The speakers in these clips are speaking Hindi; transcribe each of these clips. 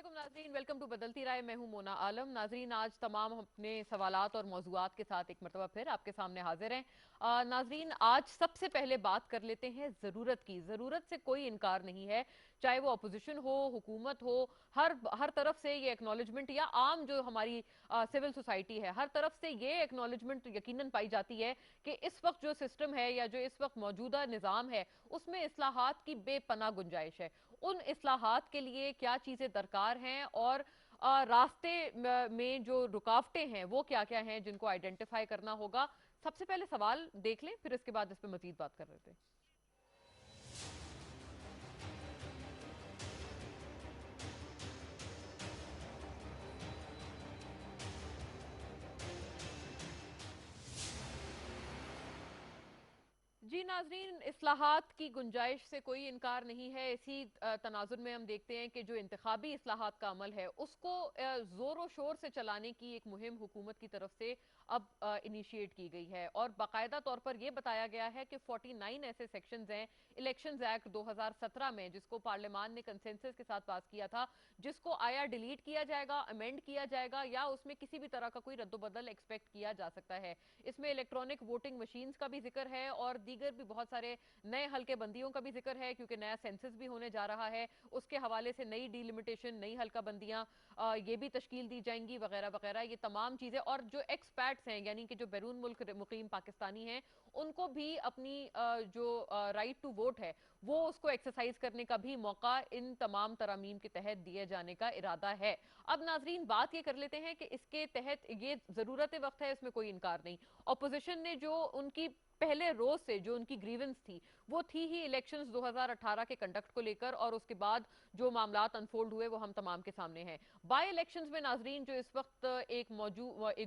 अस्सलामुअलैकुम नाजरीन, वेलकम टू बदलती राय। मैं हूं मोना आलम। नाजरीन, आज तमाम अपने सवालात और मौजूआत के साथ एक मरतबा फिर आपके सामने हाजिर हैं। नाजरीन, आज सबसे पहले बात कर लेते हैं ज़रूरत की। ज़रूरत से कोई इनकार नहीं है, चाहे वो अपोजिशन हो, हुकूमत हो, हर तरफ से ये एक्नॉलेजमेंट, या आम जो हमारी सिविल सोसाइटी है, हर तरफ से ये एक्नॉलेजमेंट यकीनन पाई जाती है कि इस वक्त जो सिस्टम है या जो इस वक्त मौजूदा निज़ाम है उसमें इस्लाहात की बेपनाह गुंजाइश है। उन इस्लाहात के लिए क्या चीजें दरकार हैं और रास्ते में जो रुकावटें हैं वो क्या क्या हैं जिनको आइडेंटिफाई करना होगा। सबसे पहले सवाल देख लें, फिर इसके बाद इस पर मजीद बात कर रहे थे। जी नाजरीन, इस्लाहात की गुंजाइश से कोई इनकार नहीं है। इसी तनाजुर में हम देखते हैं कि जो इंतखाबी इस्लाहात का अमल है उसको जोरों शोर से चलाने की एक मुहिम हुकूमत की तरफ से अब इनिशिएट की गई है और बाकायदा तौर पर यह बताया गया है कि 49 ऐसे सेक्शंस हैं इलेक्शंस एक्ट 2017 में, जिसको पार्लियामान ने कंसेंसस के साथ पास किया था, जिसको आया डिलीट किया जाएगा, अमेंड किया जाएगा, या उसमें किसी भी तरह का कोई रद्दोबदल एक्सपेक्ट किया जा सकता है। इसमें इलेक्ट्रॉनिक वोटिंग मशीन्स का भी जिक्र है और दीगर भी बहुत सारे नए हल्के बंदियों का भी जिक्र है, क्योंकि नया सेंसस भी होने जा रहा है। उसके हवाले से नई डिलिमिटेशन, नई हल्का बंदियां ये भी तश्कील दी जाएंगी, वगैरह वगैरह, ये तमाम चीजें। और जो एक्सपैट्स हैं, यानी कि जो बैरून मुल्क मुकीम पाकिस्तानी हैं, उनको भी अपनी जो राइट टू वोट है वो उसको एक्सरसाइज करने का भी मौका इन तमाम तरामीम के तहत दिए जाने का इरादा है। अब नाजरीन, बात ये कर लेते हैं कि इसके तहत ये जरूरत वक्त है, इसमें कोई इनकार नहीं। ऑपोजिशन ने जो उनकी पहले रोज से जो उनकी ग्रीवेंस थी वो थी ही इलेक्शंस 2018 के कंडक्ट को लेकर, और उसके बाद जो मामलात अनफोल्ड हुए वो हम तमाम के सामने हैं। बाय इलेक्शंस में नाजरीन, जो इस वक्त एक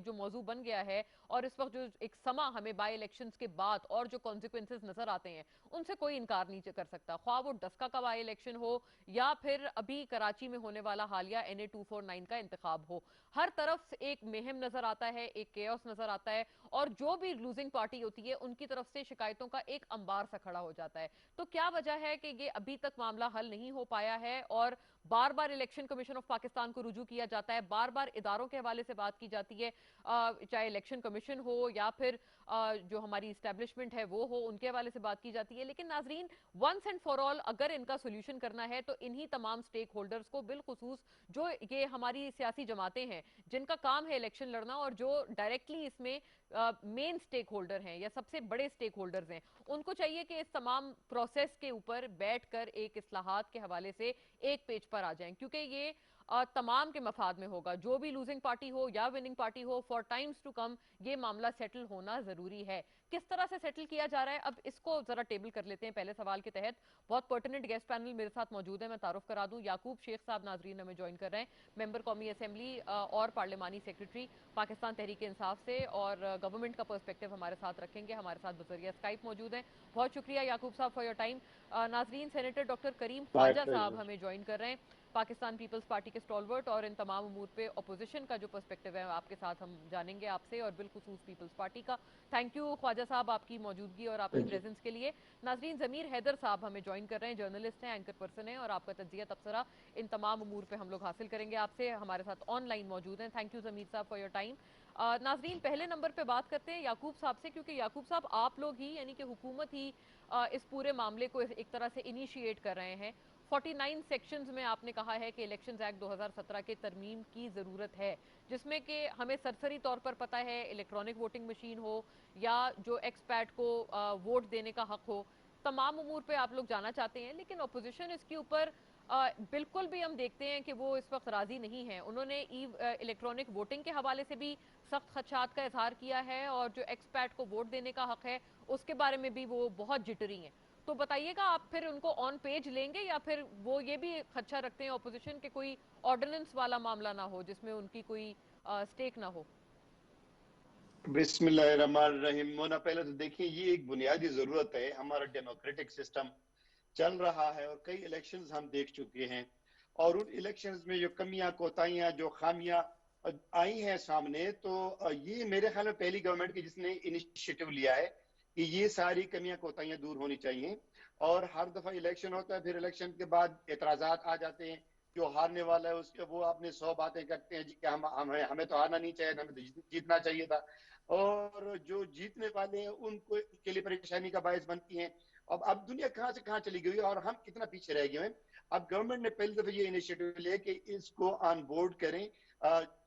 जो मौजू बन गया है और इस वक्त जो एक समा हमें बाय इलेक्शंस के बाद और जो कॉन्सिक्वेंसेज नजर आते हैं उनसे कोई इनकार नहीं कर सकता। ख्वाह वो डस्का का बाय इलेक्शन हो या फिर अभी कराची में होने वाला हालिया NA 249 का इंतखाब हो, हर तरफ से एक मुहिम नजर आता है, एक केओस नजर आता है, और जो भी लूजिंग पार्टी होती है उनकी तरफ से शिकायतों का एक अंबार सा खड़ा हो जाता है। तो क्या वजह है कि ये अभी तक मामला हल नहीं हो पाया है और बार बार इलेक्शन कमीशन ऑफ पाकिस्तान को रुजू किया जाता है, बार बार इदारों के हवाले से बात की जाती है, चाहे इलेक्शन कमीशन हो या फिर जो हमारी इस्टेब्लिशमेंट है वो हो, उनके हवाले से बात की जाती है। लेकिन नाजरीन, वंस एंड फॉर ऑल अगर इनका सोल्यूशन करना है तो इन्हीं तमाम स्टेक होल्डर्स को, बिलखुसूस जो ये हमारी सियासी जमातें हैं जिनका काम है इलेक्शन लड़ना और जो डायरेक्टली इसमें मेन स्टेक होल्डर हैं या सबसे बड़े स्टेक होल्डर्स हैं, उनको चाहिए कि इस तमाम प्रोसेस के ऊपर बैठकर एक इस्लाहात के हवाले से एक पेज पर आ जाएं, क्योंकि ये तमाम के मफाद में होगा। जो भी लूजिंग पार्टी हो या विनिंग पार्टी हो, फॉर टाइम्स टू कम ये मामला सेटल होना जरूरी है। किस तरह से सेटल किया जा रहा है, अब इसको जरा टेबल कर लेते हैं पहले सवाल के तहत। बहुत पर्टिनेंट गेस्ट पैनल मेरे साथ मौजूद है, मैं तारुफ करा दूं। याकूब शेख साहब नाजरीन हमें ज्वाइन कर रहे हैं, मेंबर कौमी असेंबली और पार्लियामानी सेक्रेटरी पाकिस्तान तहरीक इंसाफ से, और गवर्नमेंट का पर्सपेक्टिव हमारे साथ रखेंगे। हमारे साथ बजरिया स्काइप मौजूद हैं। बहुत शुक्रिया याकूब साहब फॉर योर टाइम। नाजरीन, senator doctor Karim my Khawaja साहब प्लेजर। हमें ज्वाइन कर रहे हैं, पाकिस्तान पीपल्स पार्टी के स्टॉलवर्ट, और इन तमाम अमूर पे अपोजिशन का जो पर्सपेक्टिव है आपके साथ हम जानेंगे आपसे, और बिलखुसूस पीपल्स पार्टी का। थैंक यू ख्वाजा साहब आपकी मौजूदगी और आपकी प्रेजेंस के लिए। नाजरीन, जमीर हैदर साहब हमें ज्वाइन कर रहे हैं, जर्नलिस्ट हैं, एंकर पर्सन हैं, और आपका तज्जिया तबसरा इन तमाम अमूर पे हम लोग हासिल करेंगे आपसे। हमारे साथ ऑनलाइन मौजूद हैं। थैंक यू जमीर साहब फॉर योर टाइम। नाजरीन, पहले नंबर पे बात करते हैं याकूब साहब से, क्योंकि याकूब साहब आप लोग ही, यानी कि हुकूमत ही इस पूरे मामले को एक तरह से इनिशिएट कर रहे हैं। 49 सेक्शंस में आपने कहा है कि इलेक्शंस एक्ट 2017 के तरमीम की ज़रूरत है, जिसमें कि हमें सरसरी तौर पर पता है इलेक्ट्रॉनिक वोटिंग मशीन हो या जो एक्सपैट को वोट देने का हक हो, तमाम उमूर पे आप लोग जाना चाहते हैं। लेकिन अपोजिशन इसके ऊपर बिल्कुल भी हम देखते हैं कि वो इस वक्त राजी नहीं है। उन्होंने इलेक्ट्रॉनिक वोटिंग के हवाले से भी सख्त खदशात का इजहार किया है, और जो एक्सपैट को वोट देने का हक है उसके बारे में भी वो बहुत जिटरी हैं। तो बताइएगा, आप फिर उनको ऑन पेज लेंगे या फिर वो ये भी खदशा रखते हैं ऑपोजिशन के कोई ऑर्डिनेंस वाला मामला ना हो जिसमें उनकी कोई स्टेक ना हो? बिस्मिल्लाहिर्रहमानिर्रहीम। मोना, पहले तो देखिए, ये एक बुनियादी जरूरत है। हमारा डेमोक्रेटिक सिस्टम चल रहा है और कई इलेक्शंस हम देख चुके हैं, और उन इलेक्शंस में जो कमियां, कोताहियां, जो खामियां आई हैं सामने, तो ये मेरे ख्याल में पहली गवर्नमेंट की जिसने इनिशिएटिव लिया है कि ये सारी कमियां, कोताहियां दूर होनी चाहिए। और हर दफा इलेक्शन होता है, फिर इलेक्शन के बाद एतराजात आ जाते हैं जो हारने वाला है उसके वो अपने 100 बातें करते हैं जी कि हम हमें तो हारना नहीं चाहिए, हमें तो जीतना चाहिए था। और जो जीतने वाले हैं उनको उनके लिए परेशानी का बायस बनती हैं। अब दुनिया कहाँ से कहाँ चली गई और हम कितना पीछे रह गए हैं। अब गवर्नमेंट ने पहली दफा ये इनिशिएटिव लिया कि इसको ऑन बोर्ड करें।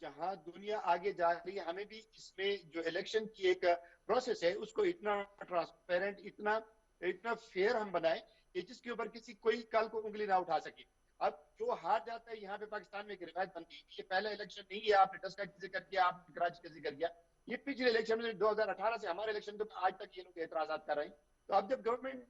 जहां दुनिया आगे जा रही है, हमें भी इसमें जो इलेक्शन की एक प्रोसेस है उसको इतना ट्रांसपेरेंट, इतना इतना फेयर हम बनाए कि जिसके ऊपर किसी कोई कल को उंगली ना उठा सके। अब जो हार जाता है, यहाँ पे पाकिस्तान में एक रिवायत बनती है, ये पहला इलेक्शन नहीं है आपने टस्का किसी कर दिया, आपने कराची किसी कर दिया। ये पिछले इलेक्शन में 2018 से हमारे इलेक्शन तो आज तक ये लोग एतराजात कर रहे हैं। तो अब जब गवर्नमेंट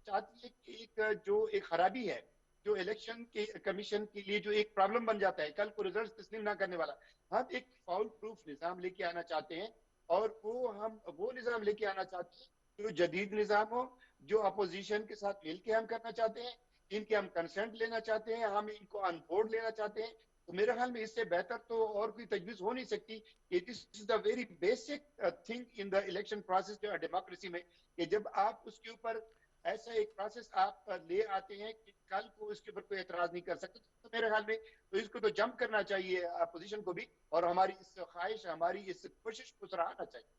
चाहती है कि एक जो एक खराबी है, जो इलेक्शन के कमीशन के लिए जो एक प्रॉब्लम बन जाता है कल को रिजल्ट तस्लीम ना करने वाला, हम एक फाउल प्रूफ निजाम लेके आना चाहते हैं। और हम वो निजाम लेके आना चाहते हैं जो जदीद निजाम हो, जो अपोजिशन के साथ मिलकर हम करना चाहते हैं, इनके हम कंसेंट लेना चाहते हैं, हम इनको ऑन बोर्ड लेना चाहते हैं। तो मेरे ख्याल में इससे बेहतर तो और कोई तजवीज हो नहीं सकती कि this is the very basic thing in the election process जो डेमोक्रेसी में, कि जब आप उसके ऊपर ऐसा एक प्रोसेस आप ले आते हैं कि कल को इसके ऊपर कोई एतराज नहीं कर सकते। तो मेरे ख्याल में तो इसको तो जंप करना चाहिए अपोजिशन को भी, और हमारी इस ख्वाहिश, हमारी इस कोशिश को सराहना चाहिए।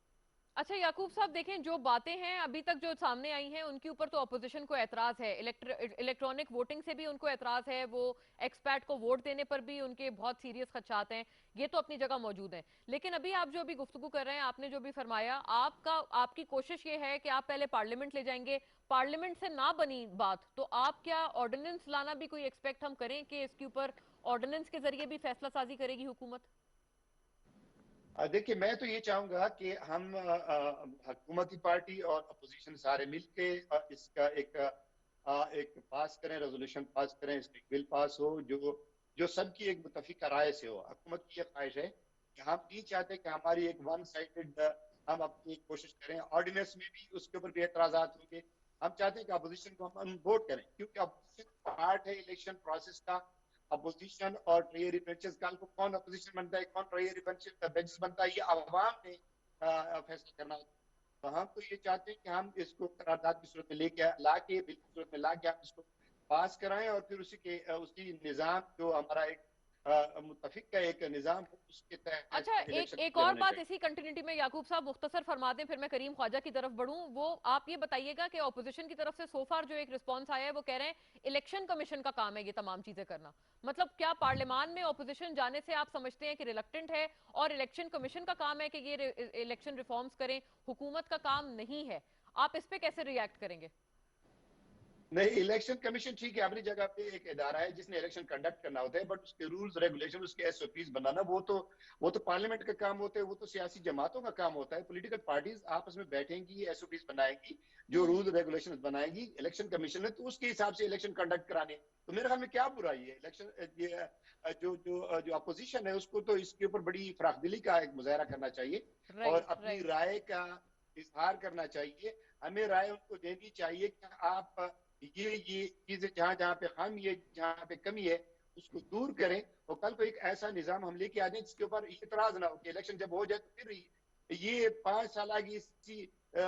अच्छा याकूब साहब, देखें जो बातें हैं अभी तक जो सामने आई हैं उनके ऊपर तो अपोजिशन को एतराज है, इलेक्ट्रॉनिक वोटिंग से भी उनको एतराज है, वो एक्सपैट को वोट देने पर भी उनके बहुत सीरियस खदशात हैं, ये तो अपनी जगह मौजूद हैं। लेकिन अभी आप जो अभी गुफ्तगू कर रहे हैं, आपने जो भी फरमाया, आपकी कोशिश ये है कि आप पहले पार्लियामेंट ले जाएंगे, पार्लियामेंट से ना बनी बात तो आप क्या ऑर्डिनेंस लाना भी कोई एक्सपेक्ट हम करें कि इसके ऊपर ऑर्डिनेंस के जरिए भी फैसला साजी करेगी हुकूमत? देखिए, मैं तो ये चाहूंगा कि हम हुकूमती पार्टी और अपोजिशन सारे मिलके इसका एक पास करें, रेजोल्यूशन पास करें, इसकी बिल पास हो जो जो सबकी एक मुतफिका राय से हो। हुकूमत की ये ख्वाहिश है कि हम नहीं चाहते कि हमारी एक वन साइडेड हम अपनी कोशिश करें, ऑर्डिनेंस में भी उसके ऊपर भी एतराजात होंगे। हम चाहते हैं कि अपोजिशन को हम वोट करें, क्योंकि अपोजिशन पार्ट है इलेक्शन प्रोसेस का। अपोजिशन और ट्रेयरी बेंचेस, कल को कौन अपोजिशन बनता है, कौन ट्रेयरी बेंचेस बनता है, ये अवाम ने फैसला करना होता है। तो हम तो ये चाहते हैं कि हम इसको करारदाद की सूरत में लेके ला के, बिल की सूरत में ला के हम इसको पास कराएं, और फिर उसी निज़ाम जो हमारा एक मुतफिक का एक निज़ाम हो, उसके तहत अच्छा, एक इलेक्शन एक क्लियर और होने बात चाहिए। इसी कंटिन्यूटी में याकूब साहब मुख्तसर फरमा दें, फिर मैं करीम ख्वाजा की तरफ बढ़ूं। वो आप ये बताइएगा कि ऑपोजिशन की तरफ से सोफार जो एक रिस्पांस आया है वो कह रहे हैं इलेक्शन कमीशन का काम है ये तमाम चीजें करना। मतलब क्या पार्लियामान में ऑपोजिशन जाने से आप समझते हैं कि रिलक्टेंट है और इलेक्शन कमीशन का काम है कि ये इलेक्शन रिफॉर्म्स करें, हुकूमत का काम नहीं है? आप इस पे कैसे रिएक्ट करेंगे? नहीं, इलेक्शन कमीशन ठीक है, अपनी जगह पे एक इदारा है जिसने इलेक्शन कंडक्ट करना होता है, बट उसके रूल्स रेगुलेशन, उसके एसओपीज बनाना, वो तो पार्लियामेंट का काम होता है, वो तो सियासी जमातों का काम होता है। पॉलिटिकल पार्टीज आपस में बैठेंगी, एसओपीज बनाएंगी, जो रूल रेगुलेशन बनाएंगी। इलेक्शन कमीशन है तो उसके हिसाब से इलेक्शन कंडक्ट कराने। तो मेरे ख्याल में क्या बुराई है इलेक्शन, ये जो जो जो अपोजिशन है उसको तो इसके ऊपर बड़ी फराखदिली का एक मुजाहरा करना चाहिए और राइट, अपनी राइट। राय का इजहार करना चाहिए। हमें राय उनको देनी चाहिए कि आप ये चीजें जहां जहां पे खामी है, जहां पे कमी है, उसको दूर करें। और कल को एक ऐसा निजाम हम लेके आ जाए जिसके ऊपर इतराज ना हो कि इलेक्शन जब हो जाए तो फिर ये 5 साल आगे इसी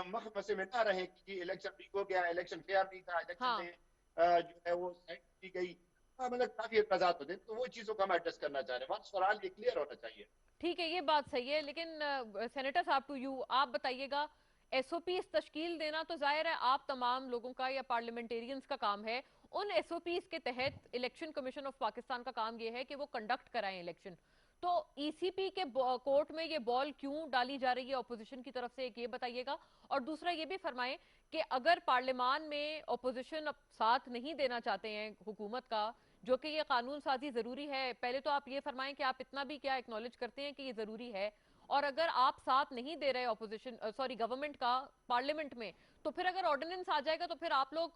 मखमसे में ना रहे कि इलेक्शन लीक हो गया, इलेक्शन फेयर नहीं था, इलेक्शन हाँ, में जो है वो साइड की गई। मतलब काफी एतराजात होते हैं, तो वो चीजों को हम एड्रेस करना चाह रहे हैं। वंस फॉर ऑल ये क्लियर होना चाहिए। ठीक है, ये बात सही है, लेकिन सेनेटर साहब टू यू, आप बताइएगा, एसओपीज तश्कील देना तो जाहिर है आप तमाम लोगों का या पार्लियामेंटेरियंस का काम है। उन एसओपीज के तहत इलेक्शन कमीशन ऑफ पाकिस्तान का काम ये है कि वो कंडक्ट कराएं इलेक्शन। तो ईसीपी के कोर्ट में ये बॉल क्यों डाली जा रही है ऑपोजिशन की तरफ से, एक ये बताइएगा। और दूसरा ये भी फरमाएं कि अगर पार्लियामान में ऑपोजिशन अब साथ नहीं देना चाहते हैं हुकूमत का, जो कि ये कानून साजी जरूरी है, पहले तो आप ये फरमाएं कि आप इतना भी क्या एक्नॉलेज करते हैं कि ये जरूरी है, और अगर आप साथ नहीं दे रहे ऑपोजिशन सॉरी गवर्नमेंट का पार्लियामेंट में, तो फिर अगर ऑर्डिनेंस आ जाएगा तो फिर आप लोग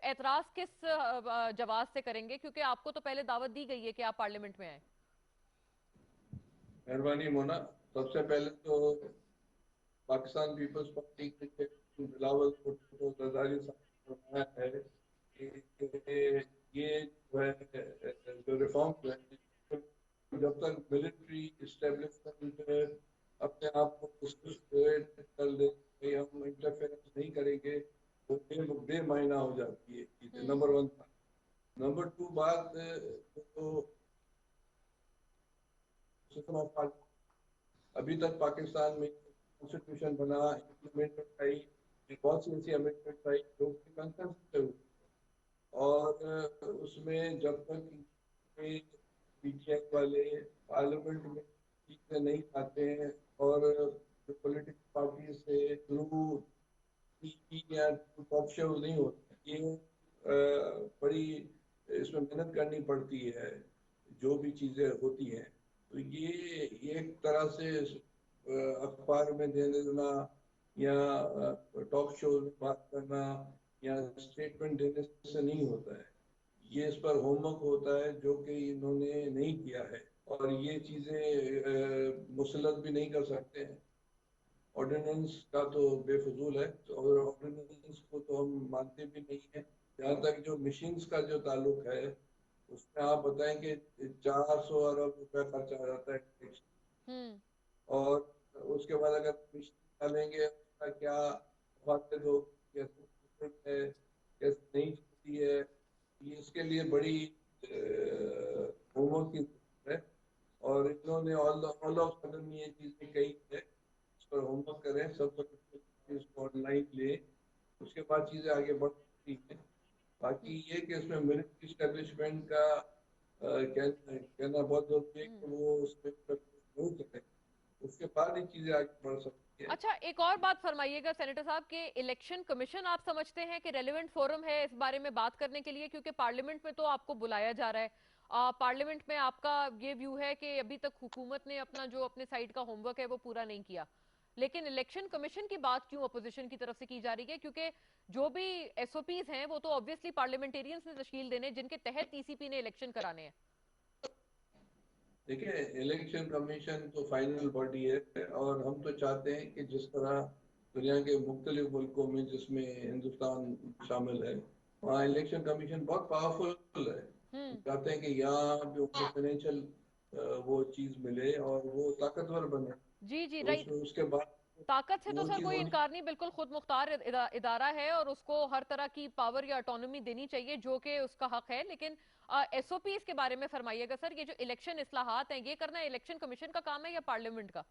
एतराज किस जवाब से करेंगे, क्योंकि आपको तो पहले दावत दी गई है कि आप पार्लियामेंट में आए। मेहरबानी मोना। सबसे पहले तो पाकिस्तान पीपल्स पार्टी के बिलावल भुट्टो जरदारी साहब ने फरमाया है कि ये जो है जो रिफॉर्म है, जब तक मिलिट्री इस्टेब्लिशमेंट अपने आप को कर ले कि हम इंटरफेरेंस नहीं करेंगे, वो बेमायना हो जाती है। नंबर वन था। नंबर टू बात, तो सिस्टम ऑफ पार्लियामेंट। अभी तक पाकिस्तान में कॉन्स्टिट्यूशन बना, इम्प्लीमेंट आई, बहुत सी ऐसी अमेंडमेंट आई जो कि कंसेंसस पे हुई, और उसमें जब तक पीटीआई वाले पार्लियामेंट में चीजें नहीं आते हैं और जो पॉलिटिकल पार्टी से थ्रू या टॉक शो नहीं होते, ये बड़ी इसमें मेहनत करनी पड़ती है जो भी चीजें होती हैं। तो ये एक तरह से अखबार में दे देना या टॉक शो में बात करना या स्टेटमेंट देने से नहीं होता है। ये इस पर होमवर्क होता है जो कि इन्होंने नहीं किया है, और ये चीजें मुसलत भी नहीं कर सकते हैं। ऑर्डिनेंस का तो बेफजूल है, और ऑर्डिनेंस को तो हम मानते भी नहीं है। जहाँ तक जो मशीन्स का जो ताल्लुक है, उसमें आप बताएं कि 400 अरब रुपए खर्च आ जाता है, और उसके बाद अगर मशीन डालेंगे उसका क्या फायदे हो, कैसे है, कैसे नहीं चलती है, ये इसके लिए बड़ी होमवर्क की जरूरत है। और इन्होंने ऑल ऑफ सडन ये चीजें कही है, इस पर होमवर्क करें, सब इसको ऑनलाइन ले, उसके बाद चीजें आगे बढ़ सकती हैं। बाकी ये कि इसमें मिलिट्री स्टैब्लिशमेंट का कहना बहुत जरूरी है कि वो उसमें नहीं करें, उसके बाद ही चीजें आगे बढ़ सकती है। अच्छा, एक और बात फरमाइएगा सेनेटर साहब के इलेक्शन कमीशन आप समझते हैं कि रेलेवेंट फोरम है इस बारे में बात करने के लिए, क्योंकि पार्लियामेंट में तो आपको बुलाया जा रहा है, पार्लियामेंट में आपका ये व्यू है कि अभी तक हुकूमत ने अपना जो अपने साइड का होमवर्क है वो पूरा नहीं किया, लेकिन इलेक्शन कमीशन की बात क्यों अपोजिशन की तरफ से की जा रही है? क्योंकि जो भी एसओपीज हैं वो तो ऑब्वियसली पार्लियामेंटेरियंस ने तश्कील देने, जिनके तहत ईसीपी ने इलेक्शन कराने हैं। देखिए, इलेक्शन कमीशन तो फाइनल बॉडी है, और हम तो चाहते हैं कि जिस तरह दुनिया के मुख्तलिफ मुल्कों में जिसमें हिंदुस्तान शामिल है, वहाँ इलेक्शन कमीशन बहुत पावरफुल है। चाहते हैं कि यहाँ भी उनको फाइनेंशियल वो चीज मिले और वो ताकतवर बने। जी जी, तो राइट। उसके बाद ताकत से तो वो सर चीज कोई होनी। इनकार नहीं, बिल्कुल खुद मुख्तार इदारा है और उसको हर तरह की पावर या ऑटोनॉमी देनी चाहिए जो कि उसका हक है, लेकिन एसओपीज के बारे में फरमाइएगा सर। ये जो इलेक्शन इस्लाहात हैं, ये करना इलेक्शन कमीशन का काम है या पार्लियामेंट का?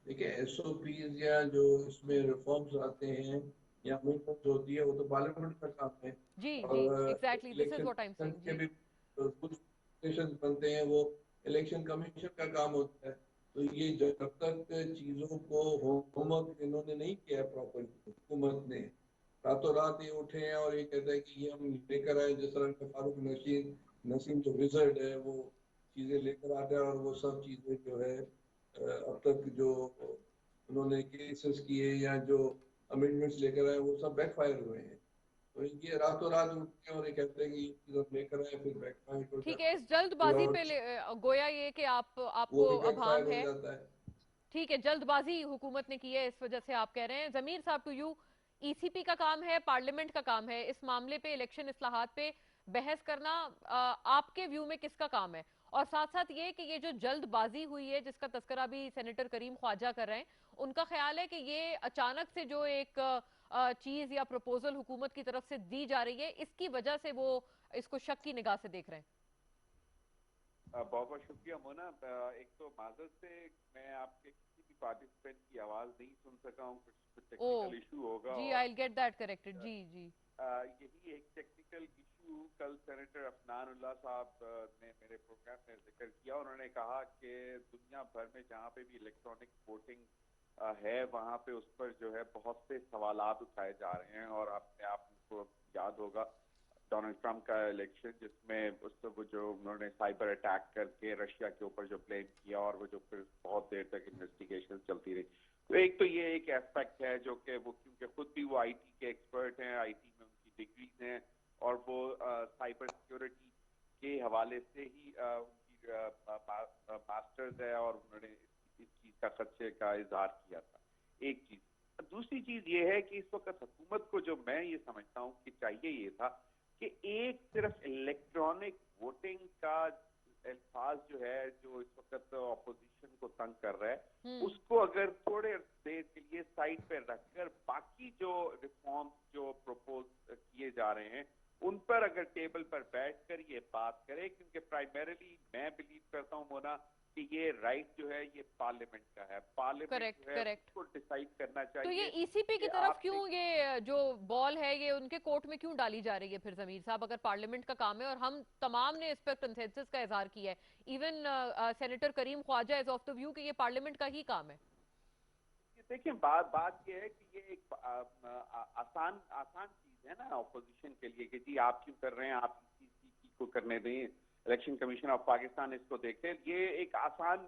देखिए, एसओपीज या जो इसमें रिफॉर्म्स आते हैं या अमेंडमेंट होती है, वो तो पार्लियामेंट का काम है। जी जी, और exactly, this is election what I am saying के जी। भी कुछ रेगुलेशंस बनते हैं, वो इलेक्शन कमीशन का काम होता है। तो ये जब तक चीजों को होमवर्क इन्होंने नहीं किया प्रॉपर, हुकूमत ने रातों रात ये उठे हैं और ये कहते हैं कि ये हम लेकर आए, जिस तरह के फारूक नसीम नसीम जो विजर्ड है वो चीजें लेकर आता है, और वो सब चीजें जो है अब तक जो उन्होंने केसेस किए या जो अमेंडमेंट्स लेकर आए वो सब बैकफायर हुए हैं। तो ये रातों रात उठते हैं और ये कहते हैं कि ये चीज हम लेकर आए, फिर बैकफायर हो ठीक जाता है, है, इस कोई जल्दबाजी और पे गोया ये कि वो आपको भी बैकफायर अभाम हो है। जाता है। ठीक है, जल्दबाजी हुकूमत ने की है, इस वजह से आप कह रहे हैं। जमीर साहब, टू यू, ईसीपी का काम है, पार्लियामेंट का काम है इस मामले पे, इलेक्शन इस्लाहात पे बहस करना, आपके व्यू में किसका काम है? और साथ साथ ये कि ये जो जल्दबाजी हुई है जिसका तस्करा भी सेनेटर करीम ख्वाजा कर रहे हैं, उनका ख्याल है कि ये अचानक से जो एक चीज या प्रपोजल हुकूमत की तरफ से दी जा रही है, इसकी वजह से वो इसको शक की निगाह से देख रहे हैं। बहुत बहुत शुक्रिया मोना। एक तो माजरत से मैं आपके किसी भी पार्टिसिपेंट की आवाज नहीं सुन सका हूँ, कुछ टेक्निकल इशू होगा, जी, और I will get that corrected. जी जी, यही एक टेक्निकल इशू कल सेनेटर अफनानुल्लाह साहब ने मेरे प्रोग्राम में जिक्र किया। उन्होंने कहा कि दुनिया भर में जहाँ पे भी इलेक्ट्रॉनिक वोटिंग है वहाँ पे उस पर जो है बहुत से सवालात उठाए जा रहे हैं, और अपने आपको याद होगा डोनाल्ड ट्रंप का इलेक्शन जिसमें उससे वो जो उन्होंने साइबर अटैक करके रशिया के ऊपर जो ब्लेम किया, और वो जो फिर बहुत देर तक इन्वेस्टिगेशन चलती रही। तो एक तो ये एक एस्पेक्ट है जो कि वो, क्योंकि खुद भी वो आईटी के एक्सपर्ट हैं, आईटी में उनकी डिग्रीज हैं, और वो साइबर सिक्योरिटी के हवाले से ही उनकी मास्टर्स है, और उन्होंने इस चीज का खदशे का इजहार किया था। एक चीज। दूसरी चीज ये है कि इस वक्त हुकूमत को जो मैं ये समझता हूँ कि चाहिए ये था कि एक सिर्फ इलेक्ट्रॉनिक वोटिंग का अल्फाज जो है, जो इस वक्त ऑपोजिशन को तंग कर रहा है, उसको अगर थोड़े देर के लिए साइड पे रखकर बाकी जो रिफॉर्म्स जो प्रपोज किए जा रहे हैं उन पर अगर टेबल पर बैठकर ये बात करे, क्योंकि प्राइमरीली मैं बिलीव करता हूँ मोना कि ये राइट जो है ये पार्लियामेंट का है, पार्लियामेंट जो है उसको डिसाइड करना चाहिए। तो ये ईसीपी की तरफ क्यों ये जो बॉल है ये उनके कोर्ट में क्यों डाली जा रही है फिर जमीर साहब, अगर पार्लियामेंट का काम है और हम तमाम ने इस पर कंसेंसस का इजहार किया है, even senator Karim Khawaja is of the view कि ये पार्लियामेंट का ही काम है। देखिए बात ये है कि ये एक आसान चीज है ना ऑपोजिशन के लिए कि जी आप क्यों कर रहे हैं, आप इस चीज को करने दें, इलेक्शन कमीशन ऑफ पाकिस्तान इसको देखे, ये एक आसान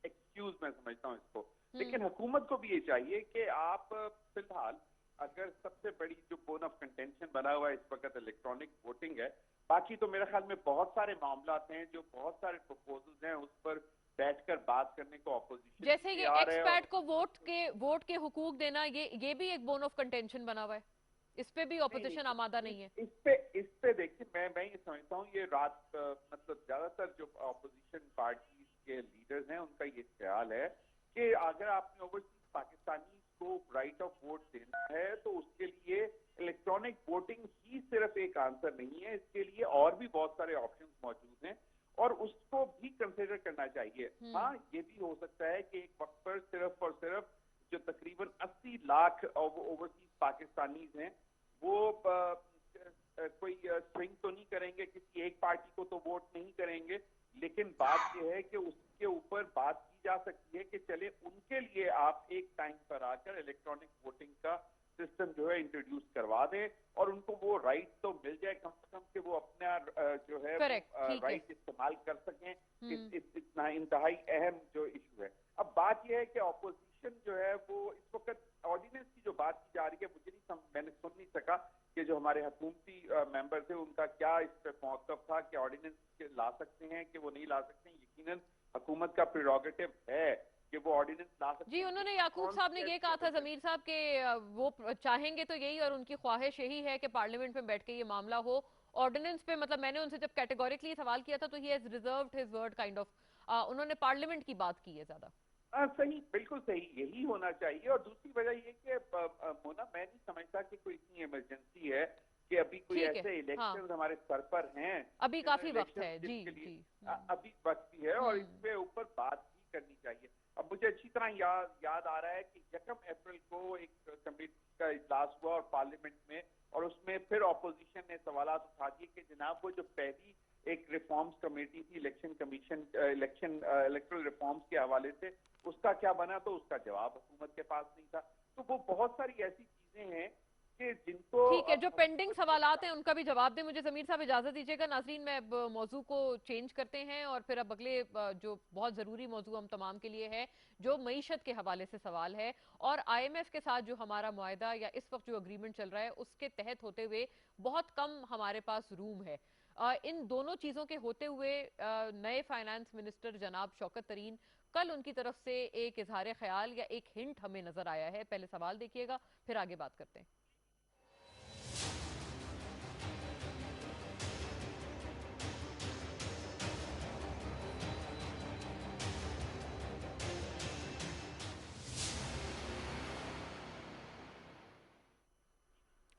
एक्सक्यूज मैं समझता हूँ इसको। लेकिन हुकूमत को भी ये चाहिए कि आप फिलहाल अगर सबसे बड़ी जो बोन ऑफ कंटेंशन बना हुआ है इस वक्त इलेक्ट्रॉनिक वोटिंग है, बाकी तो मेरे ख्याल में बहुत सारे मामला हैं जो बहुत सारे प्रपोजल्स हैं उस पर बैठकर बात करने को ऑपोजिशन, जैसे ये एक्सपैट को वोट के हुकूक देना, ये भी एक बोन ऑफ कंटेंशन बना हुआ है, इस पे भी ऑपोजिशन आमादा नहीं है। इस पे देखिए मैं ये समझता हूँ ये रात मतलब ज्यादातर जो ऑपोजिशन पार्टी के लीडर्स हैं उनका ये ख्याल है कि अगर आपने ओवरसीज पाकिस्तानी को राइट ऑफ वोट देना है तो उसके लिए इलेक्ट्रॉनिक वोटिंग ही सिर्फ एक आंसर नहीं है, इसके लिए और भी बहुत सारे ऑप्शंस मौजूद हैं और उसको भी कंसिडर करना चाहिए। हाँ, ये भी हो सकता है कि एक वक्त पर सिर्फ और सिर्फ जो तकरीबन 80 लाख ओवरसीज पाकिस्तानीज हैं वो कोई स्विंग तो नहीं करेंगे, किसी एक पार्टी को तो वोट नहीं करेंगे, लेकिन बात यह है कि उसके ऊपर बात की जा सकती है कि चले उनके लिए आप एक टाइम पर आकर इलेक्ट्रॉनिक वोटिंग का सिस्टम जो है इंट्रोड्यूस करवा दें और उनको वो राइट तो मिल जाए कम से कम कि वो अपना जो है राइट इस्तेमाल कर सकें। इतना इंतहाई अहम जो इशू है। अब बात यह है कि ऑपोजिशन जो है वो इस वक्त ऑर्डिनेंस की जो बात की जा रही है, मुझे मैंने सुन नहीं सका कि जो हमारे हुकूमती मेंबर थे उनका क्या इस पर मौक़िफ़ था कि ऑर्डिनेंस ला सकते हैं कि वो नहीं ला सकते हैं। यकीनन हुकूमत का प्रेरोगेटिव है कि वो ऑर्डिनेंस ला सकते जी। उन्होंने याकूब साहब ने ये कहा था जमीर साहब के वो चाहेंगे तो यही और उनकी ख्वाहिश यही है कि पार्लियामेंट में बैठ के ये मामला हो। ऑर्डिनेंस पे मतलब मैंने उनसे जब कैटेगोरिकली सवाल किया था तो he has reserved his word kind of, उन्होंने पार्लियामेंट की बात की है ज्यादा। सही, बिल्कुल सही, यही होना चाहिए। और दूसरी वजह ये कि मोना मैं नहीं समझता कि कोई इतनी इमरजेंसी है कि अभी कोई ऐसे इलेक्शन हमारे सर पर हैं, अभी काफी वक्त है जी, अभी वक्त भी है और इस पे ऊपर बात भी करनी चाहिए। अब मुझे अच्छी तरह याद आ रहा है कि 1 अप्रैल को एक कमेटी का इजलास हुआ और पार्लियामेंट में, और उसमें फिर ऑपोजिशन ने सवालात उठा दिए कि जनाब वो जो पहली एक रिफॉर्म्स कमेटी थी इलेक्शन कमीशन इलेक्टोरल रिफॉर्म्स के हवाले से, उसका क्या बना, तो उसका जवाब हुकूमत के पास नहीं था। तो वो बहुत सारी ऐसी चीजें हैं कि जिनको ठीक है, जो पेंडिंग सवालात हैं उनका भी जवाब दें। मुझे जमीर साहब इजाजत दीजिएगा। नाजरीन, मैं अब मौजू को चेंज करते हैं और फिर अब अगले जो बहुत जरूरी मौजू हम तमाम के लिए है, जो मईशत के हवाले से सवाल है और IMF के साथ जो हमारा मुआहदा या इस वक्त जो अग्रीमेंट चल रहा है उसके तहत होते हुए बहुत कम हमारे पास रूम है। इन दोनों चीजों के होते हुए नए फाइनेंस मिनिस्टर जनाब शौकत तरीन, कल उनकी तरफ से एक इजहार ख्याल या एक हिंट हमें नजर आया है। पहले सवाल देखिएगा फिर आगे बात करते हैं।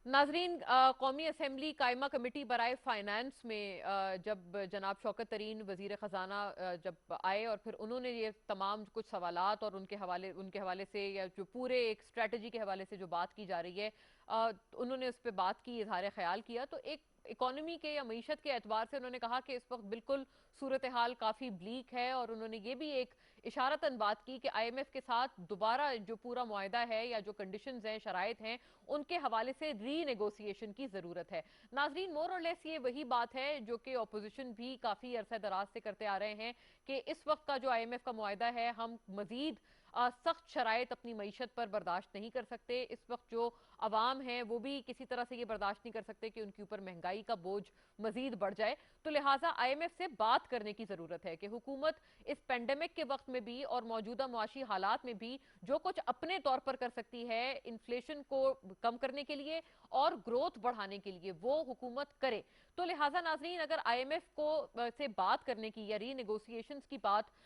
नाजरीन, कौमी असम्बली कायमा कमेटी बराए फाइनेंस में जब जनाब शौकत तरीन वजीर ख़जाना जब आए और फिर उन्होंने ये तमाम कुछ सवालात और उनके हवाले से या जो पूरे एक स्ट्रेटजी के हवाले से जो बात की जा रही है उन्होंने उस पर बात की, इजहार ख्याल किया। तो एक इकोनॉमी के या मीशत के एतबार से उन्होंने कहा कि इस वक्त बिल्कुल सूरत हाल काफ़ी ब्लीक है और उन्होंने ये भी एक इशारतन बात की कि IMF के साथ दोबारा जो पूरा मुआहदा है या जो कंडीशंस हैं, शराइत हैं, उनके हवाले से रीनेगोशिएशन की ज़रूरत है। नाजरीन, मोर और लेस ये वही बात है जो कि अपोजिशन भी काफ़ी अरसा दराज से करते आ रहे हैं कि इस वक्त का जो IMF का मुआहदा है, हम मजीद सख्त शराइत अपनी मईशत पर बर्दाश्त नहीं कर सकते। इस वक्त जो अवाम है वो भी किसी तरह से ये बर्दाश्त नहीं कर सकते कि उनके ऊपर महंगाई का बोझ मजीद बढ़ जाए। तो लिहाजा IMF से बात करने की जरूरत है कि हुकूमत इस पेंडेमिक के वक्त में भी और मौजूदा मुआशी हालात में भी जो कुछ अपने तौर पर कर सकती है इन्फ्लेशन को कम करने के लिए और ग्रोथ बढ़ाने के लिए, वो हुकूमत करे। तो लिहाजा नाजरीन, अगर IMF को से बात करने की या रीनेगोशिएशंस की बात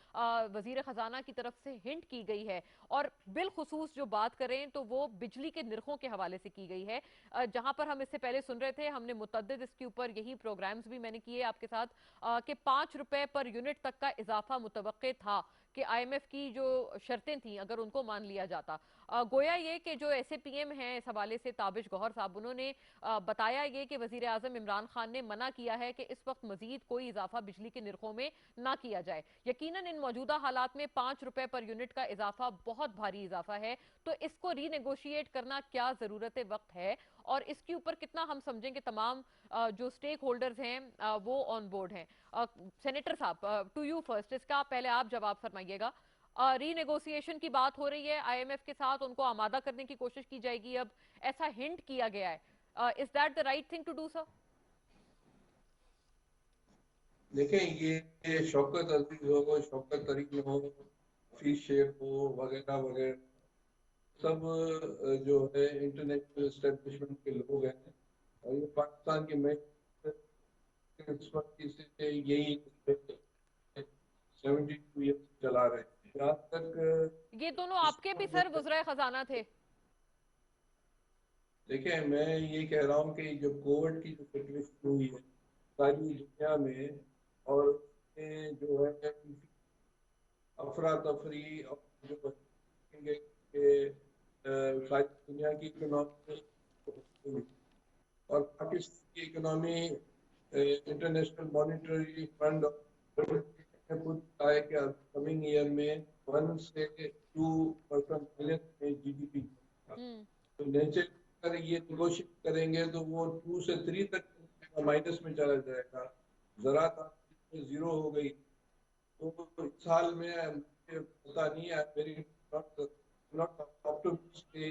वजीर खजाना की तरफ से हिंट की गई गई है। और बिलखुसूस जो बात करें तो वो बिजली के निर्खों के हवाले से की गई है, जहां पर हम इससे पहले सुन रहे थे, हमने मुतअद्दिद इसके ऊपर यही प्रोग्राम्स भी मैंने किए आपके साथ, कि 5 रुपए पर यूनिट तक का इजाफा मुतवक्के था कि आईएमएफ की जो शर्तें थी अगर उनको मान लिया जाता। गोया ये कि जो एसएपीएम हैं इस हवाले से ताबिश गौहर साहब, उन्होंने बताया ये कि वजीर आजम इमरान खान ने मना किया है कि इस वक्त मजीद कोई इजाफा बिजली के निर्खों में ना किया जाए। यकीनन इन मौजूदा हालात में 5 रुपए पर यूनिट का इजाफा बहुत भारी इजाफा है, तो इसको रीनेगोशिएट करना क्या जरूरत वक्त है, और इसके ऊपर कितना हम समझें कि तमाम जो स्टेक होल्डर्स हैं वो ऑन बोर्ड हैं। सेनेटर साहब, टू यू फर्स्ट, इसका पहले आप जवाब फरमाइएगा। रीनेगोशिएशन की बात हो रही है आईएमएफ के साथ, उनको आमादा करने की कोशिश की जाएगी, अब ऐसा हिंट किया गया है, is that the right thing to do sir? देखें, ये शौकत अजीज हो, शौकत तरीक हो, हफीज शेख हो, वगैरह वगैरह, सब जो है इंटरनेशनल एस्टेब्लिशमेंट के लोग हैं, और ये पाकिस्तान के में से यही 72 ईयर चला रहे हैं। यहाँ तक ये दोनों आपके भी सर वज़राए खजाना थे। देखिए, मैं ये कह रहा हूँ कि जो कोविड की जो सिचुएशन हुई है सारी दुनिया में, और जो है अफरा तफरी, और जो सारी दुनिया की इकोनॉमी और पाकिस्तान की इकोनॉमी, इंटरनेशनल मॉनिटरी फंड ने खुद कहा है कि कमिंग ईयर में 1 से 2% में जीडीपी, तो नेचर अगर ये निगोशिएट करेंगे तो वो 2 से 3 तक माइनस में चला जाएगा। ज़राअत जीरो हो गई, तो इस साल में पता नहीं है, मेरी नॉट ऑप्टिमिस्ट के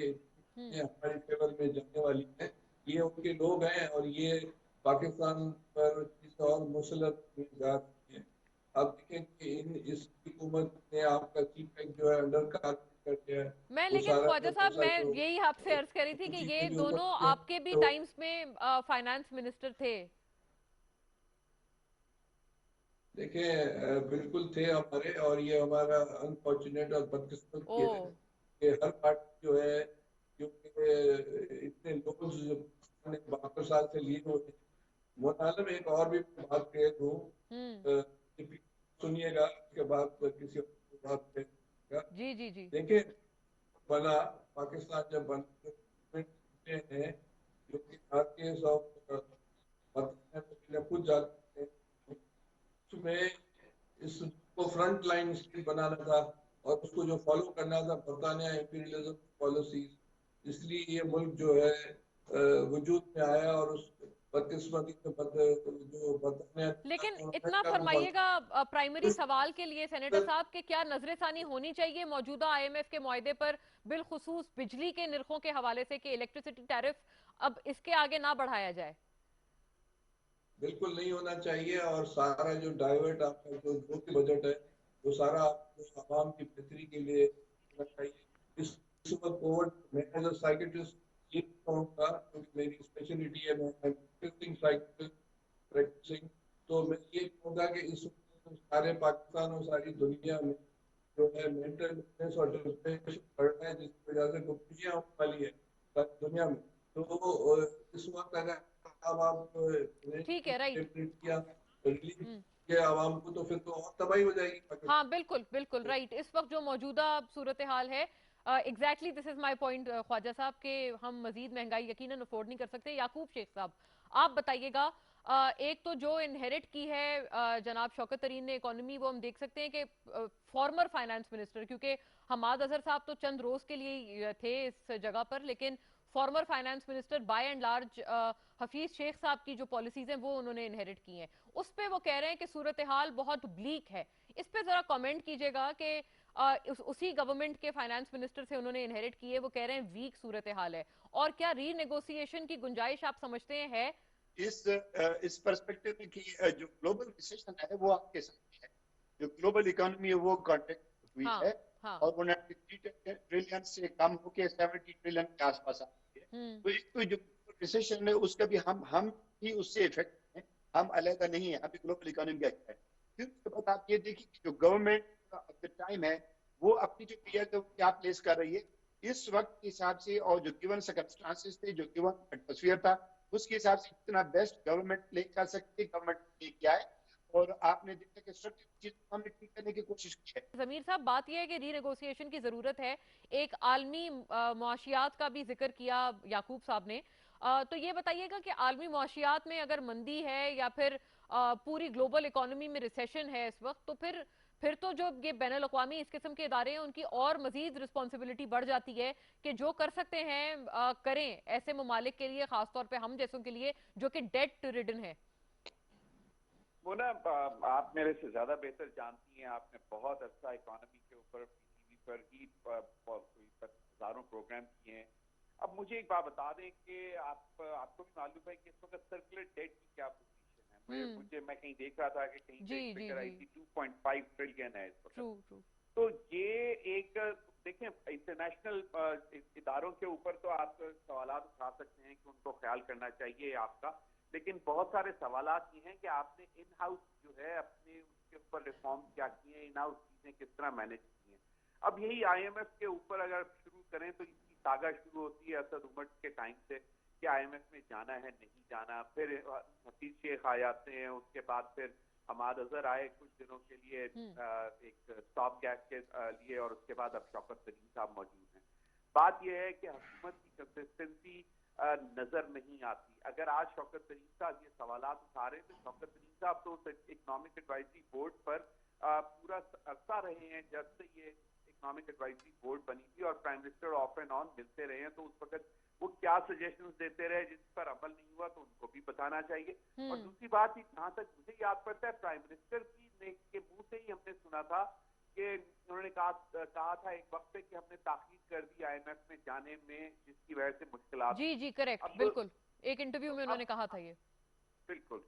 हमारी फेवर में जाने वाली है। ये उनके लोग हैं और ये पाकिस्तान पर किसी और मुसलत में जा रही है। आप देखें कि इस हुकूमत ने आपका चीफ जो है अंडर कार कर दिया है। मैं, लेकिन ख्वाजा साहब, मैं यही आपसे अर्ज करी थी कि ये दोनों आपके भी टाइम्स में फाइनेंस मिनिस्टर थे। देखिए, बिल्कुल थे हमारे, और ये हमारा अनफॉर्चुनेट और बदकिस्मत है कि हर पार्टी जो है, क्योंकि इतने लोग 72 साल से लीड होते हैं। मोनालम एक और भी बात कह दूं, सुनिएगा, उसके बाद किसी और बात करेगा। जी जी जी। देखिए, बना पाकिस्तान जब बनते हैं, जो कि आरकेएस और खुद जाते हैं, उसमें इसको फ्रंट लाइन स्टेट बनाना था और उसको जो फॉलो करना था बरतानिया इंपीरियलिज्म पॉलिसी, इसलिए ये मुल्क जो है वजूद में आया। और उस बदकिस्मती जो लेकिन इतना फरमाइएगा प्राइमरी सवाल के लिए सेनेटर साहब के, क्या नजरसानी होनी चाहिए मौजूदा आईएमएफ के मुआहदे पर, बिलखुसूस बिजली के निर्खों के हवाले से, कि इलेक्ट्रिसिटी टैरिफ अब इसके आगे ना बढ़ाया जाए? बिल्कुल नहीं होना चाहिए, और सारा जो डाइवर्ट आपका जो बजट है वो सारा आवाम की बेहतरी के लिए होना चाहिए। इस वक्त कोविड में एज अ साइकियाट्रिस्ट ये कहूँगा, क्योंकि मेरी स्पेशलिटी है, मैं प्रैक्टिसिंग, तो मैं ये कहूँगा कि इस वक्त सारे पाकिस्तान और सारी दुनिया में जो है मेंटल इलनेस और डिप्रेशन बढ़ रहा है, जिसकी वजह से खुदकुशियाँ होने वाली है सारी दुनिया में। तो इस वक्त अगर आप ठीक है, राइट, आवाम को, तो फिर तो और तबाही हो जाएगी। हाँ बिल्कुल बिल्कुल राइट। इस वक्त जो मौजूदा सूरत हाल है, exactly this is my point Khawaja साहब, के हम मजीद महंगाई यकीनन अफोर्ड नहीं कर सकते। याकूब शेख साहब, आप बताइएगा, एक तो जो इनहेरिट की है जनाब शौकत तरीन ने इकोनॉमी, वो हम देख सकते हैं कि फॉर्मर फाइनेंस मिनिस्टर, क्योंकि हमाद अजहर साहब तो चंद रोज के लिए थे इस जगह पर, लेकिन former finance minister by and large Hafeez Sheikh साहब की जो पॉलिसीज हैं वो उन्होंने इनहेरिट की हैं। उस पे वो कह रहे हैं कि सूरत हाल बहुत ब्लीक है। इस पे जरा कमेंट कीजिएगा कि उसी गवर्नमेंट के फाइनेंस मिनिस्टर से उन्होंने इनहेरिट की है, वो कह रहे हैं वीक सूरत हाल है, और क्या रीनेगोशिएशन की गुंजाइश आप समझते हैं है? इस पर्सपेक्टिव में कि जो ग्लोबल रिसेशन है वो आपके सामने है, जो ग्लोबल इकोनॉमी है वो कॉन्ट्रैक्ट हुई है, और वो 93 ट्रिलियन से कम होकर 70 ट्रिलियन के आसपास आ गई है। तो इसको जो रिसेशन है उसका भी हम ही उससे इफेक्ट है, हम अलग नहीं है, अभी ग्लोबल इकोनॉमी का है। फिर उसके बाद आप ये देखिए जो गवर्नमेंट ऑफ द टाइम है वो अपनी जो पीयर को क्या प्लेस कर रही है इस वक्त के हिसाब से, और जो गिवन सर्कमस्टांसेस थे, जो गिवन एटमोसफियर था, उसके हिसाब से कितना बेस्ट गवर्नमेंट प्ले कर सकती है, गवर्नमेंट प्ले किया है। और आपने देखा कि स्ट्रक्चर चीज हमने ठीक करने की कोशिश की है। जमीर साहब, बात यह है कि रीनेगोशिएशन की जरूरत है। एक आलमी मुआशियात का भी जिक्र किया याकूब साहब ने। तो ये बताइएगा कि आलमी मुआशियात में अगर मंदी है या फिर पूरी ग्लोबल इकोनॉमी में रिसेशन है इस वक्त, तो फिर तो जो ये बैनुल अक़वामी इस किस्म के इदारे हैं उनकी और मजीद रिस्पॉन्सिबिलिटी बढ़ जाती है कि जो कर सकते हैं करें ऐसे ममालिक के लिए, खासतौर पर हम जैसों के लिए जो कि डेट रिडन है। वो ना आप मेरे से ज्यादा बेहतर जानती हैं, आपने बहुत अच्छा इकोनॉमी के ऊपर पीटीवी पर ही हजारों प्रोग्राम किए हैं। अब मुझे एक बात बता दें कि आपको भी मालूम है कि इस वक्त सर्कुलर डेट की क्या पोजीशन है। मैं कहीं देख रहा था कि कहीं पे एक फिगर आई थी 2.5 ट्रिलियन है इस वक्त। तो ये एक देखें, इंटरनेशनल इदारों के ऊपर तो आप सवाल उठा सकते हैं कि उनको ख्याल करना चाहिए आपका, लेकिन बहुत सारे सवालात ये हैं कि आपने इन हाउस जो है अपने उसके ऊपर रिफॉर्म क्या किए, इन हाउस चीजें किस तरह मैनेज की हैं। अब यही आईएमएफ के ऊपर अगर शुरू करें तो इसकी सागा शुरू होती है असद उमर के टाइम से कि आईएमएफ में जाना है नहीं जाना। फिर हफीज शेख आ जाते हैं, उसके बाद फिर हमाद अजहर आए कुछ दिनों के लिए एक स्टॉप गैप के लिए, और उसके बाद अब शौकत तरीन साहब मौजूद हैं। बात यह है कि हुकूमत की कंसिस्टेंसी नजर नहीं आती। अगर आज शौकत तरीन साहब ये सवालात उठा रहे हैं तो शौकत तरीन साहब तो इकोनॉमिक एडवाइजरी बोर्ड पर पूरा अरसा रहे हैं जब से ये इकोनॉमिक एडवाइजरी बोर्ड बनी थी, और prime minister of and on मिलते रहे हैं। तो उस वक्त वो क्या सजेशंस देते रहे जिस पर अमल नहीं हुआ तो उनको भी बताना चाहिए। और दूसरी बात, जहां तक मुझे याद पड़ता है प्राइम मिनिस्टर के मुंह से ही हमने सुना था कि उन्होंने कहा था एक वक्त पे कि हमने ताकीद कर दी आईएमएफ में जाने में, जिसकी वजह से मुश्किलात। जी करेक्ट, बिल्कुल एक इंटरव्यू में उन्होंने कहा था ये। बिल्कुल।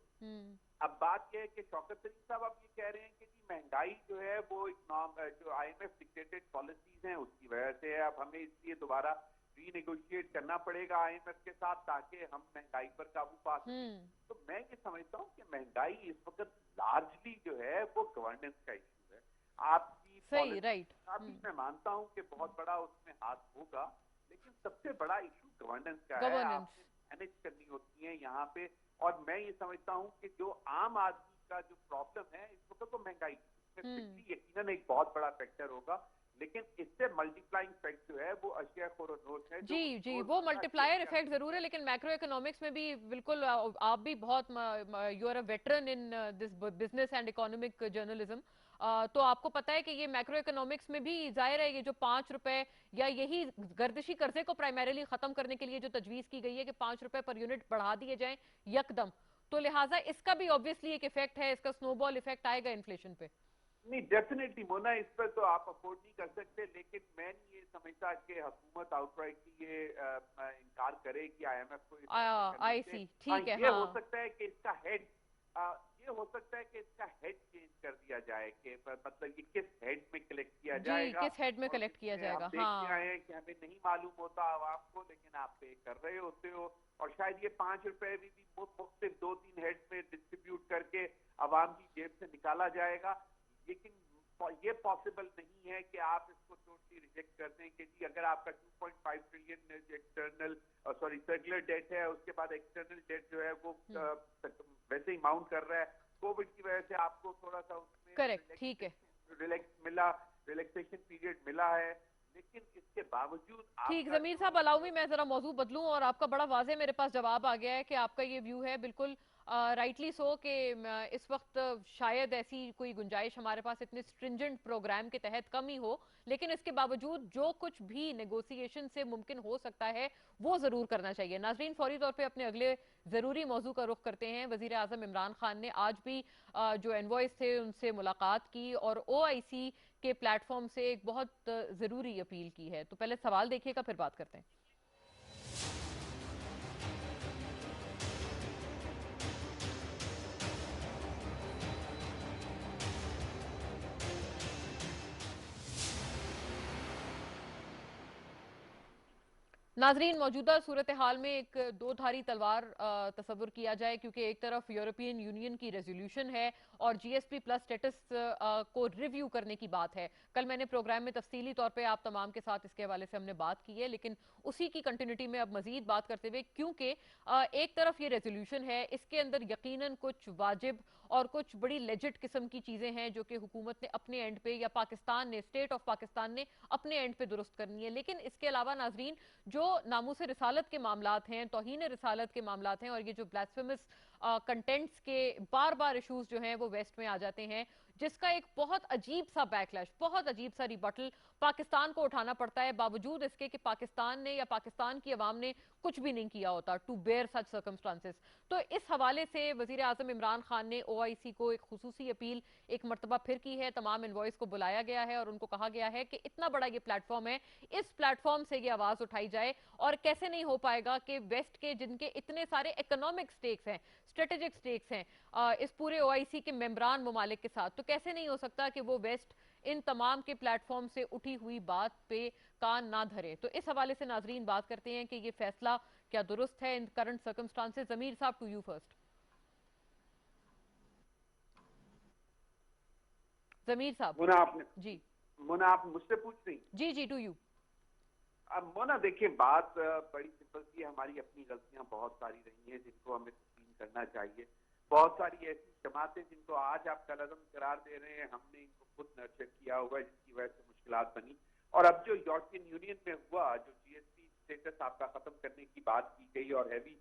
अब बात यह है कि शौकत तरीन साहब अब ये कह रहे हैं कि जी महंगाई जो है वो जो आईएमएफ डिक्टेटेड पॉलिसीज हैं उसकी वजह से है, अब हमें इसलिए दोबारा रीनेगोशिएट करना पड़ेगा आईएमएफ के साथ ताकि हम महंगाई पर काबू पा सकें। तो मैं ये समझता हूँ कि महंगाई इस वक्त लार्जली जो है वो गवर्नेंस का इशू है। आपकी सही, राइट। मैं मानता हूँ कि बहुत बड़ा उसमें हाथ होगा, लेकिन सबसे बड़ा इशू गवर्नेंस का है। आपने मैनेज करनी होती है यहाँ पे। और मैं ये समझता हूँ कि जो आम आदमी का जो प्रॉब्लम है इस वक्त तो महंगाई, यकीनन एक बहुत बड़ा फैक्टर होगा, लेकिन इससे मल्टीप्लाइंग इफेक्ट जो है वो अशिया खोरोनोश है। जी वो मल्टीप्लायर इफेक्ट जरूर है, लेकिन मैक्रो इकोनॉमिक्स में भी बिल्कुल आप भी बहुत you are a veteran in this business and economic journalism. तो आपको पता है कि ये मैक्रो इकोनॉमिक्स में भी जाहिर है ये जो 5 रुपए या यही गर्दिशी कर्जे को प्राइमरीली खत्म करने के लिए जो तजवीज की गई है कि 5 रुपए पर यूनिट बढ़ा दिए जाएं यकदम, तो लिहाजा इसका भी ऑब्वियसली एक इफेक्ट है, इसका स्नोबॉल इफेक्ट आएगा इन्फ्लेशन पे। नहीं, डेफिनेटली मोना, इस पर तो आप अफोर्ड नहीं कर सकते, लेकिन मैं नहीं ये समझता कि हुकूमत आउटराइटली ये इनकार करे कि आईएमएफ को आई सी, ठीक है। ये हो सकता है कि इसका हेड चेंज कर दिया जाए कि मतलब ये किस हेड में कलेक्ट किया जाएगा, किस हेड में कलेक्ट किया जाएगा। देखते आए हैं कि हमें नहीं मालूम होता आवाम को, लेकिन आप पे कर रहे होते हो, और शायद ये 5 रुपए भी मुख्तलिफ 2-3 हेड में डिस्ट्रीब्यूट करके आवाम की जेब से निकाला जाएगा। लेकिन ये पॉसिबल नहीं है कि आप इसको टोटली रिजेक्ट कर दें कि जी अगर आपका 2.5 ट्रिलियन एक्सटर्नल सर्कुलर डेट है, उसके बाद एक्सटर्नल डेट जो है वो वैसे ही माउंट कर रहा है, कोविड की वजह से आपको थोड़ा सा उसमें करेक्ट, ठीक है, रिलैक्सेशन पीरियड मिला है, लेकिन इसके बावजूद ठीक। जमीर साहब अलाउ मी, मैं जरा मौजू बदलूं, और आपका बड़ा वाजे मेरे पास जवाब आ गया है कि आपका ये व्यू है बिल्कुल राइटली सो कि इस वक्त शायद ऐसी कोई गुंजाइश हमारे पास इतने स्ट्रिंजेंट प्रोग्राम के तहत कम ही हो, लेकिन इसके बावजूद जो कुछ भी नेगोशिएशन से मुमकिन हो सकता है वो जरूर करना चाहिए। नाजरीन, फौरी तौर पे अपने अगले जरूरी मौजू का रुख करते हैं। वजीर आजम इमरान खान ने आज भी जो एनवॉइस थे उनसे मुलाकात की और OIC के प्लेटफॉर्म से एक बहुत जरूरी अपील की है। तो पहले सवाल देखिएगा, फिर बात करते हैं। नाजरीन, मौजूदा सूरत हाल में एक दो धारी तलवार तस्वुर किया जाए, क्योंकि एक तरफ यूरोपियन यूनियन की रेजोल्यूशन है और जीएसपी प्लस स्टेटस को रिव्यू करने की बात है। कल मैंने प्रोग्राम में तफसीली तौर पे आप तमाम के साथ इसके हवाले से हमने बात की है, लेकिन उसी की कंटिन्यूटी में अब मजीद बात करते हुए, क्योंकि एक तरफ ये रेजोल्यूशन है, इसके अंदर यकीनन कुछ वाजिब और कुछ बड़ी लेजिट किस्म की चीजें हैं जो कि हुकूमत ने अपने एंड पे या पाकिस्तान ने, स्टेट ऑफ पाकिस्तान ने अपने एंड पे दुरुस्त करनी है। लेकिन इसके अलावा नाजरीन, जो नामूस रिसालत के मामलात हैं, तौहीन रिसालत के मामलात हैं और ये जो ब्लास्फेमस कंटेंट्स के बार बार इशूज जो हैं वो वेस्ट में आ जाते हैं, जिसका एक बहुत अजीब सा बैकलैश, बहुत अजीब सा रिबटल पाकिस्तान को उठाना पड़ता है, बावजूद इसके कि पाकिस्तान ने या पाकिस्तान की अवाम ने कुछ भी नहीं किया होता टू बेयर सच सर्कमस्टांसेस। तो इस हवाले से वजीर आजम इमरान खान ने ओआईसी को एक खुसूसी अपील एक मरतबा फिर की है। तमाम इनवॉइस को बुलाया गया है और उनको कहा गया है कि इतना बड़ा ये प्लेटफॉर्म है, इस प्लेटफॉर्म से ये आवाज उठाई जाए। और कैसे नहीं हो पाएगा कि वेस्ट के जिनके इतने सारे इकोनॉमिक स्टेक्स हैं, स्ट्रेटेजिक स्टेक्स हैं इस पूरे ओआईसी के मेंबरान ममालिक के साथ, तो कैसे नहीं हो सकता कि वो वेस्ट इन तमाम के प्लेटफॉर्म से उठी हुई बात पे कान ना धरे। तो इस हवाले से नाजरीन बात करते हैं कि ये फैसला क्या दुरुस्त है इन करंट सर्कमस्टांसेस। जमीर साहब, टू यू फर्स्ट। जमीर साहब। मोना आपने जी। मोना, आप मुझसे पूछ रही? जी जी, टू यू। अब मोना देखिए, बात बड़ी सिंपल सी है। हमारी अपनी गलतियां बहुत सारी रही हैं जिनको हमें तस्लीम करना चाहिए। बहुत सारी ऐसी जमातें जिनको आज आप कलअदम करार दे रहे हैं, हमने इनको खुद नर्चर किया होगा, जिसकी वजह से मुश्किलात बनी। और अब जो यूरोपियन यूनियन में हुआ, जो जीएसपी स्टेटस आपका खत्म करने की बात की गई और हैवी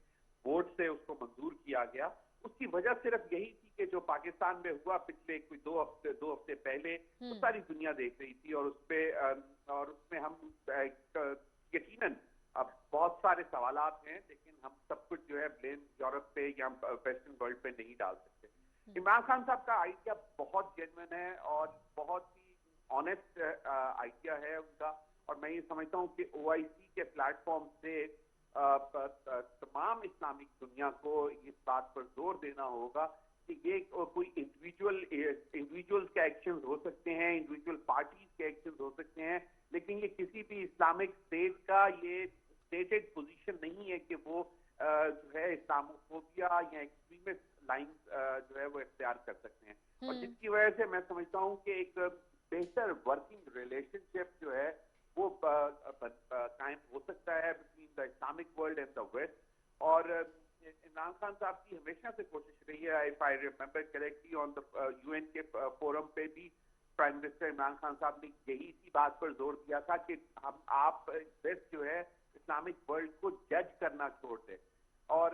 वोट से उसको मंजूर किया गया, उसकी वजह सिर्फ यही थी कि जो पाकिस्तान में हुआ पिछले कोई दो हफ्ते पहले, वो सारी दुनिया देख रही थी। और उसमें हम यकीनन अब बहुत सारे सवालात हैं, लेकिन हम सब कुछ जो है ब्लेम यूरोप पे या वेस्टर्न वर्ल्ड पे नहीं डाल सकते। इमरान खान साहब का आइडिया बहुत जेन्युइन है और बहुत ही ऑनेस्ट आइडिया है उनका। और मैं ये समझता हूँ कि ओआईसी के प्लेटफॉर्म से तमाम इस्लामिक दुनिया को इस बात पर जोर देना होगा कि ये कोई इंडिविजुअल्स के एक्शन हो सकते हैं, इंडिविजुअल पार्टीज के एक्शन हो सकते हैं, लेकिन ये किसी भी इस्लामिक स्टेट का ये स्टेटेड पोजीशन नहीं है कि वो जो है इस्लामोफोबिया या एक्सट्रीमिस्ट लाइन जो है वो इख्तियार कर सकते हैं। और जिसकी वजह से मैं समझता हूँ कि एक बेहतर वर्किंग रिलेशनशिप जो है वो कायम हो सकता है between the Islamic world and the West. और इमरान खान साहब की हमेशा से कोशिश रही है, if I remember correctly, on the UN के फोरम पे भी प्राइम मिनिस्टर इमरान खान साहब ने यही इसी बात पर जोर दिया था कि आप वेस्ट जो है इस्लामिक वर्ल्ड को जज करना छोड़ दें, और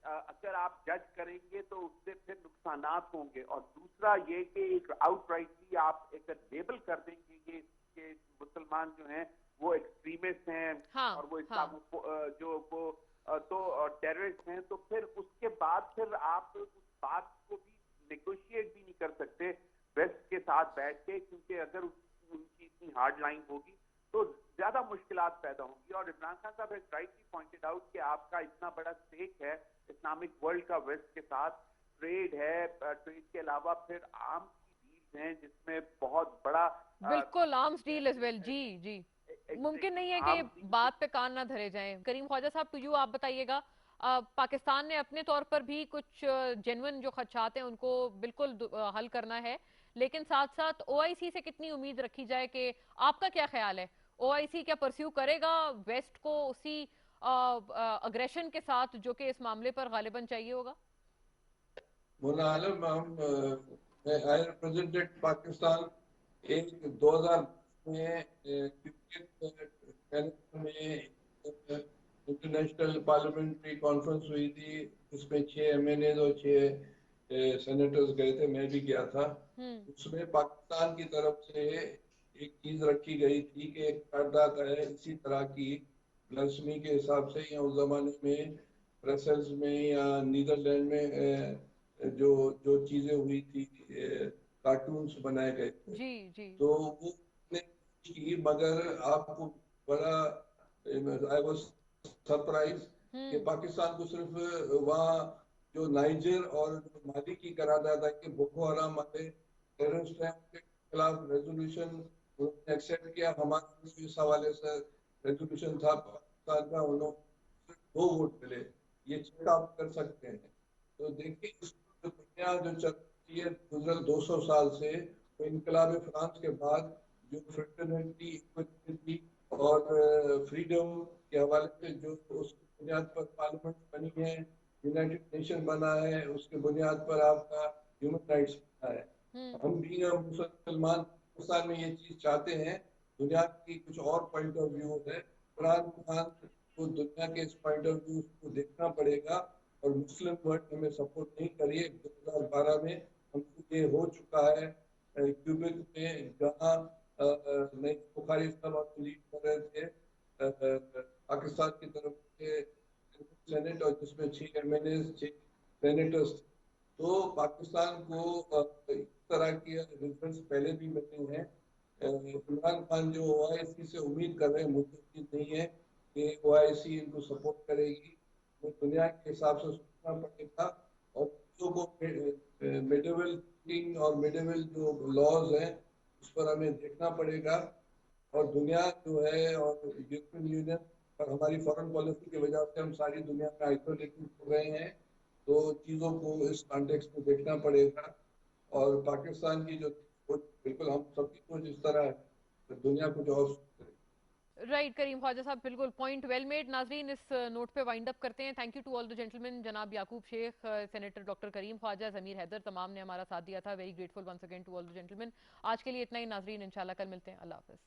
अगर आप जज करेंगे तो उससे फिर नुकसानात होंगे। और दूसरा ये कि एक आउटराइटली आप एक लेबल कर देंगे ये कि मुसलमान जो हैं वो एक्सट्रीमिस्ट हैं, हाँ, और वो इस्लाम जो वो तो टेररिस्ट हैं, तो फिर उसके बाद फिर आप उस बात को भी नेगोशिएट भी नहीं कर सकते वेस्ट के साथ बैठ के, क्योंकि अगर उनकी इतनी हार्ड लाइन होगी तो ज्यादा मुश्किलात पैदा होंगी। और इमरान खान साहब हैज राइटली पॉइंटेड आउट कि आपका इतना बड़ा स्टेक है इस्लामिक वर्ल्ड का वेस्ट के साथ, ट्रेड है, ट्रेड के अलावा फिर आर्म्स की डील्स हैं जिसमें बहुत बड़ा बिल्कुल आर्म्स डील एज वेल। जी जी, मुमकिन नहीं है कि बात पे कान ना धरे जाएं। करीम ख्वाजा साहब, टू यू, आप बताइएगा। पाकिस्तान ने अपने तौर पर भी कुछ जेन्युइन जो खदशात हैं उनको बिल्कुल हल करना है, लेकिन साथ साथ ओआईसी से कितनी उम्मीद रखी जाए? कि आपका क्या ख्याल है, ओआईसी क्या परस्यू करेगा वेस्ट को उसी अग्रेशन के साथ जो कि इस मामले पर गालिबन चाहिए होगा? मोना आलम, आई रिप्रेजेंटेड पाकिस्तान एक 2000 में क्रिकेट में इंटरनेशनल पार्लियामेंट्री कॉन्फ्रेंस हुई थी, जिसमें 6 एमएनए और 6 सेनेटर्स गए थे, मैं भी गया था। उसमें पाकिस्तान की तरफ से एक चीज रखी गई थी कि एक करारदाद है इसी तरह की ब्लास्फेमी के हिसाब से, या उस जमाने में ब्रसेल्स में या नीदरलैंड में जो जो चीजें हुई थी, कार्टून्स बनाए गए थे। जी जी। तो वो की, मगर आपको बड़ा आई वाज सरप्राइज कि पाकिस्तान को सिर्फ वहाँ जो नाइजर और माली की करारदाद है कि बोको हराम वाले टेररिस्ट हैं, उनके खिलाफ रेजोल्यूशन उन्होंने एक्सेप्ट किया। हमारे इस हवाले से रेजोल्यूशन था साल का उन्होंने 2 वोट मिले, ये चेक आप कर सकते हैं। तो देखिए इस दुनिया जो चल रही है गुजरल 200 साल से, तो इनकलाब फ्रांस के बाद जो फ्रेटर्निटी, इक्वलिटी और फ्रीडम के हवाले से जो उसकी बुनियाद पर पार्लियामेंट बनी है, यूनाइटेड नेशन बना है, उसके बुनियाद पर आपका ह्यूमन राइट्स बना है। हम भी मुसलमान पाकिस्तान में ये चीज चाहते हैं। दुनिया की कुछ और पॉइंट ऑफ व्यू है, इमरान खान को दुनिया के इस पॉइंट ऑफ व्यू को देखना पड़ेगा और मुस्लिम वर्ल्ड हमें सपोर्ट नहीं करिए। 2012 में हमको ये हो चुका है क्यूबेक में, जहाँ नई बुखारी साहब लीड कर रहे थे पाकिस्तान की तरफ से सेनेट, और जिसमें 6 MNAs 6 सेनेटर्स। तो पाकिस्तान को इस तरह के रिजल्ट्स पहले भी मिले हैं। इमरान खान जो OIC से उम्मीद कर रहे हैं, मुझे उम्मीद नहीं है कि OIC इनको सपोर्ट करेगी। तो दुनिया के हिसाब से सोचना पड़ेगा और चीज़ों को मेडिवल थिंकिंग और मेडिवल जो लॉज हैं उस पर हमें देखना पड़ेगा। और दुनिया जो है और यूरोपियन यूनियन और हमारी फॉरेन पॉलिसी की वजह से हम सारी दुनिया में आइसोलेटेड हो रहे हैं, तो चीज़ों को इस कॉन्टेक्स्ट में देखना पड़ेगा। और पाकिस्तान की जो सोच, बिल्कुल हम सबकी सोच इस तरह है, तो दुनिया कुछ और सोच रही है। राइट करीम ख्वाजा साहब, बिल्कुल पॉइंट वेल मेड। नाजरीन, इस नोट पे वाइंड अप करते हैं। Thank you to all the gentleman, जनाब याकूब शेख, सेनेटर डॉक्टर करीम ख्वाजा, जमीर हैदर, तमाम ने हमारा साथ दिया था। Very grateful once again to all the gentleman. आज के लिए इतना ही नाजरीन, इंशाल्लाह कल मिलते हैं। अल्लाह हाफिज।